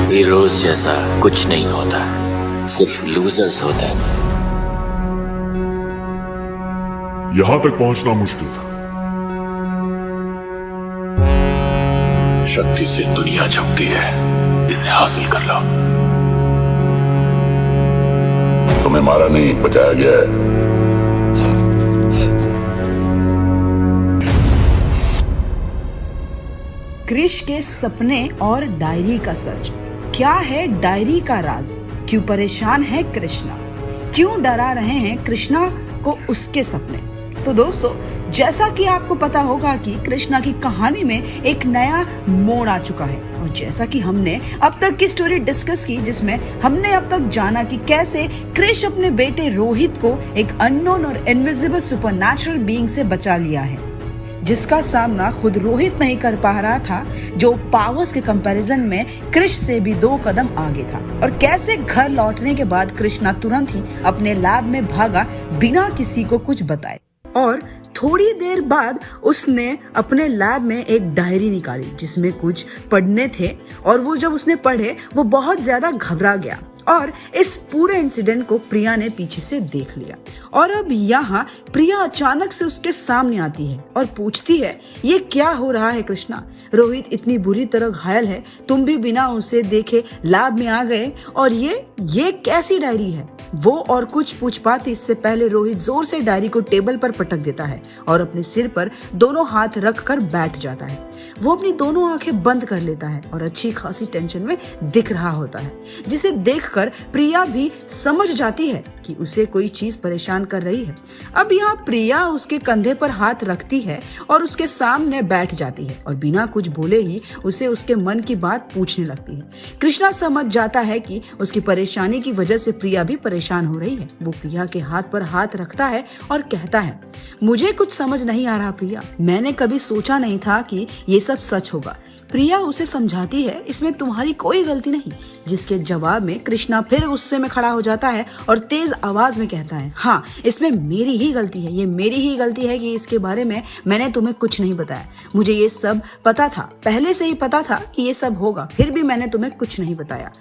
Heroes जैसा कुछ नहीं होता, सिर्फ लूजर्स होते हैं। यहां तक पहुंचना मुश्किल था। शक्ति से दुनिया जमती है, इसे हासिल कर लो। तुम्हें मारा नहीं, बचाया गया है। क्रिश के सपने और डायरी का सच। क्या है डायरी का राज? क्यों परेशान है कृष्णा? क्यों डरा रहे हैं कृष्णा को उसके सपने? तो दोस्तों, जैसा कि आपको पता होगा कि कृष्णा की कहानी में एक नया मोड़ आ चुका है, और जैसा कि हमने अब तक की स्टोरी डिस्कस की, जिसमें हमने अब तक जाना कि कैसे क्रिश अपने बेटे रोहित को एक अननोन और इनविजिबल सुपरनैचुरल बीइंग से बचा लिया है, जिसका सामना खुद रोहित नहीं कर पा रहा था, जो पावर्स के कंपैरिजन में क्रिश से भी 2 कदम आगे था। और कैसे घर लौटने के बाद कृष्णा तुरंत ही अपने लैब में भागा बिना किसी को कुछ बताए, और थोड़ी देर बाद उसने अपने लैब में एक डायरी निकाली जिसमें कुछ पढ़ने थे, और वो जब उसने पढ़े वो बहुत ज्यादा घबरा गया। और इस पूरे इंसिडेंट को प्रिया ने पीछे से देख लिया, और अब यहाँ प्रिया अचानक से उसके सामने आती है और पूछती है, ये क्या हो रहा है कृष्णा? रोहित इतनी बुरी तरह घायल है, तुम भी बिना उसे देखे लैब में आ गए, और ये कैसी डायरी है? वो और कुछ पूछ पाती इससे पहले रोहित जोर से डायरी को टेबल पर पटक देता है और अपने सिर पर दोनों हाथ रख कर बैठ जाता है। वो अपनी दोनों आंखें बंद कर लेता है और अच्छी खासी टेंशन में दिख रहा होता है, जिसे देखकर प्रिया भी समझ जाती है कि उसे कोई चीज परेशान कर रही है। अब यहाँ प्रिया उसके कंधे पर हाथ रखती है और उसके सामने बैठ जाती है, और बिना कुछ बोले ही उसे उसके मन की बात पूछने लगती है। कृष्णा समझ जाता है कि उसकी परेशानी की वजह से प्रिया भी परेशान हो रही है। वो प्रिया के हाथ पर हाथ रखता है और कहता है, मुझे कुछ समझ नहीं आ रहा प्रिया, मैंने कभी सोचा नहीं था कि ये सब सच होगा। प्रिया उसे समझाती है, इसमें तुम्हारी कोई गलती नहीं, जिसके जवाब में कृष्णा फिर गुस्से में खड़ा हो जाता है और तेज आवाज में कहता है, हाँ, इसमें मेरी ही गलती है, ये मेरी ही गलती है कि इसके बारे में मैंने तुम्हें कुछ नहीं बताया। मुझे ये सब पता था, पहले से ही पता था कि ये सब होगा, फिर भी मैंने तुम्हें कुछ नहीं बताया।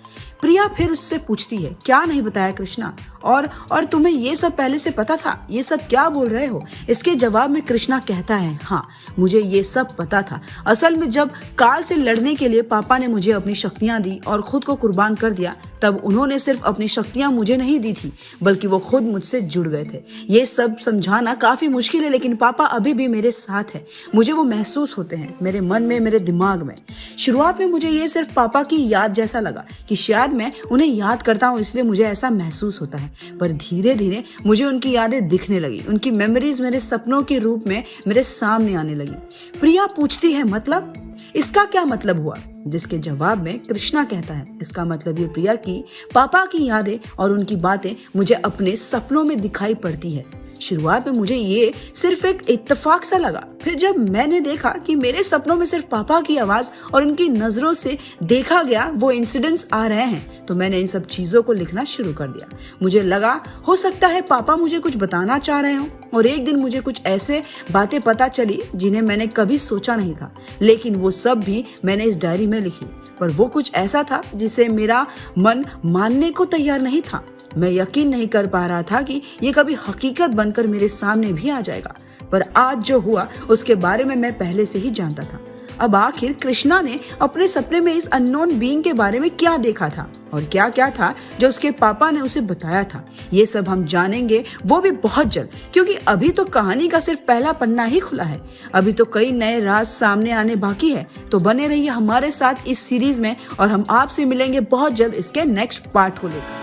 प्रिया फिर उससे पूछती है, क्या नहीं बताया कृष्णा? और तुम्हें ये सब पहले से पता था? ये सब क्या बोल रहे हो? इसके जवाब में कृष्णा कहता है, हाँ, मुझे ये सब पता था। असल में जब काल से लड़ने के लिए पापा ने मुझे अपनी शक्तियां दी और खुद को कुर्बान कर दिया, तब उन्होंने सिर्फ अपनी शक्तियां मुझे नहीं दी थी, बल्कि वो खुद मुझसे जुड़ गए थे। ये सब समझाना काफी मुश्किल है, लेकिन पापा अभी भी मेरे साथ है। मुझे वो महसूस होते हैं, मेरे मन में, मेरे दिमाग में। शुरुआत में मुझे ये सिर्फ पापा की याद जैसा लगा कि शायद मैं उन्हें याद करता हूँ, इसलिए मुझे ऐसा महसूस होता है। पर धीरे धीरे मुझे उनकी यादें दिखने लगी, उनकी मेमोरीज मेरे सपनों के रूप में मेरे सामने आने लगी। प्रिया पूछती है, मतलब इसका क्या मतलब हुआ? जिसके जवाब में कृष्णा कहता है, इसका मतलब ये प्रिया की पापा की यादें और उनकी बातें मुझे अपने सपनों में दिखाई पड़ती है। शुरुआत में मुझे ये सिर्फ एक इत्तेफाक सा लगा, फिर जब मैंने देखा कि मेरे सपनों में सिर्फ पापा की आवाज और उनकी नजरों से देखा गया वो इंसिडेंट्स आ रहे हैं, तो मैंने इन सब चीजों को लिखना शुरू कर दिया। मुझे लगा हो सकता है पापा मुझे कुछ बताना चाह रहे हो, और एक दिन मुझे कुछ ऐसे बातें पता चली जिन्हें मैंने कभी सोचा नहीं था, लेकिन वो सब भी मैंने इस डायरी में लिखी। पर वो कुछ ऐसा था जिसे मेरा मन मानने को तैयार नहीं था। मैं यकीन नहीं कर पा रहा था कि ये कभी हकीकत बनकर मेरे सामने भी आ जाएगा, पर आज जो हुआ उसके बारे में मैं पहले से ही जानता था। अब आखिर कृष्णा ने अपने सपने में इस अननोन बीइंग के बारे में क्या देखा था, और क्या क्या था जो उसके पापा ने उसे बताया था, ये सब हम जानेंगे, वो भी बहुत जल्द, क्योंकि अभी तो कहानी का सिर्फ पहला पन्ना ही खुला है। अभी तो कई नए राज सामने आने बाकी है। तो बने रहिए हमारे साथ इस सीरीज में, और हम आपसे मिलेंगे बहुत जल्द इसके नेक्स्ट पार्ट को लेकर।